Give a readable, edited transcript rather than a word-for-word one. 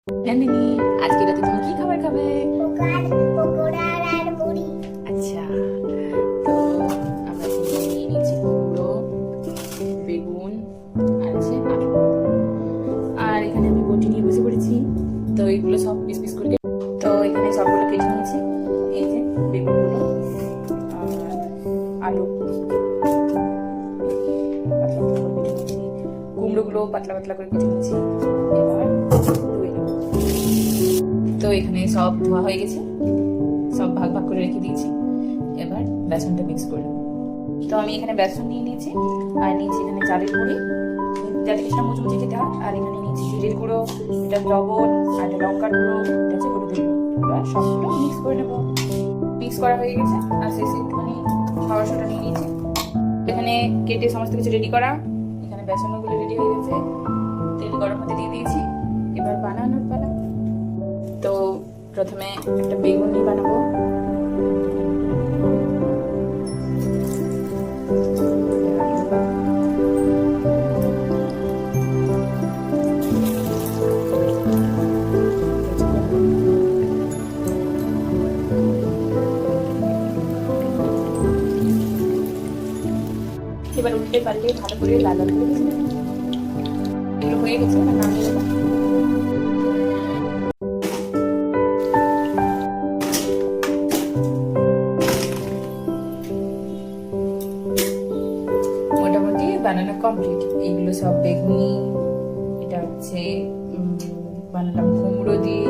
নন্দিনী, আজকে রাতে তুমি কি খাবার খাবে? পকোড়া আর মুড়ি। আচ্ছা, তো আমরা এখানে নিয়ে নিয়েছি কুমড়ো, বেগুন আর আছে আলু। আর এখানে আমি বটি নিয়ে বসে পড়েছি। তো এগুলো সব পিস পিস করে তো এখানে সবগুলো কেটে নিয়েছি। এই যে বেগুনগুলো আর আলু পাতলা পাতলা করে কেটে নিয়েছি, কুমড়োগুলো পাতলা পাতলা করে কেটে নিয়েছি। এবার ধুয়ে নেব। তো এখানে সব ধোয়া হয়ে গেছে, সব ভাগ ভাগ করে রেখে দিয়েছি। এবার বেসনটা মিক্স করে নেব। তো আমি এখানে বেসন নিয়ে নিয়েছি আর নিয়েছি এখানে চালের গুঁড়ি, যাতে কিছুটা মুচমুচে খেতে হয়। আর এখানে নিয়েছি জিরের গুঁড়ো, এটা লবণ, আর এটা লঙ্কার গুঁড়ো, এটা হচ্ছে হলুদের গুঁড়ো। এবার সবগুলো মিক্স করে নেব। মিক্স করা হয়ে গেছে আর শেষে একটুখানি খাওয়ার সোডা নিয়ে নিয়েছি। এখানে কেটে সমস্ত কিছু রেডি করা, এখানে বেসনগুলো রেডি হয়ে গেছে, তেল গরম হতে দিয়ে দিয়েছি। এবার বানানোর পালা। তো প্রথমে একটা বেগুন নিয়ে বানাবো। এবার উল্টে পাল্টে ভালো করে লাল লাল করে ভেজে নেব। এগুলো হয়ে গেছে, এবার নামিয়ে দেবো। মোটামুটি বানানো কমপ্লিট। এগুলো সব বেগুনি, এটা হচ্ছে বানালাম কুমড়ো দিয়ে,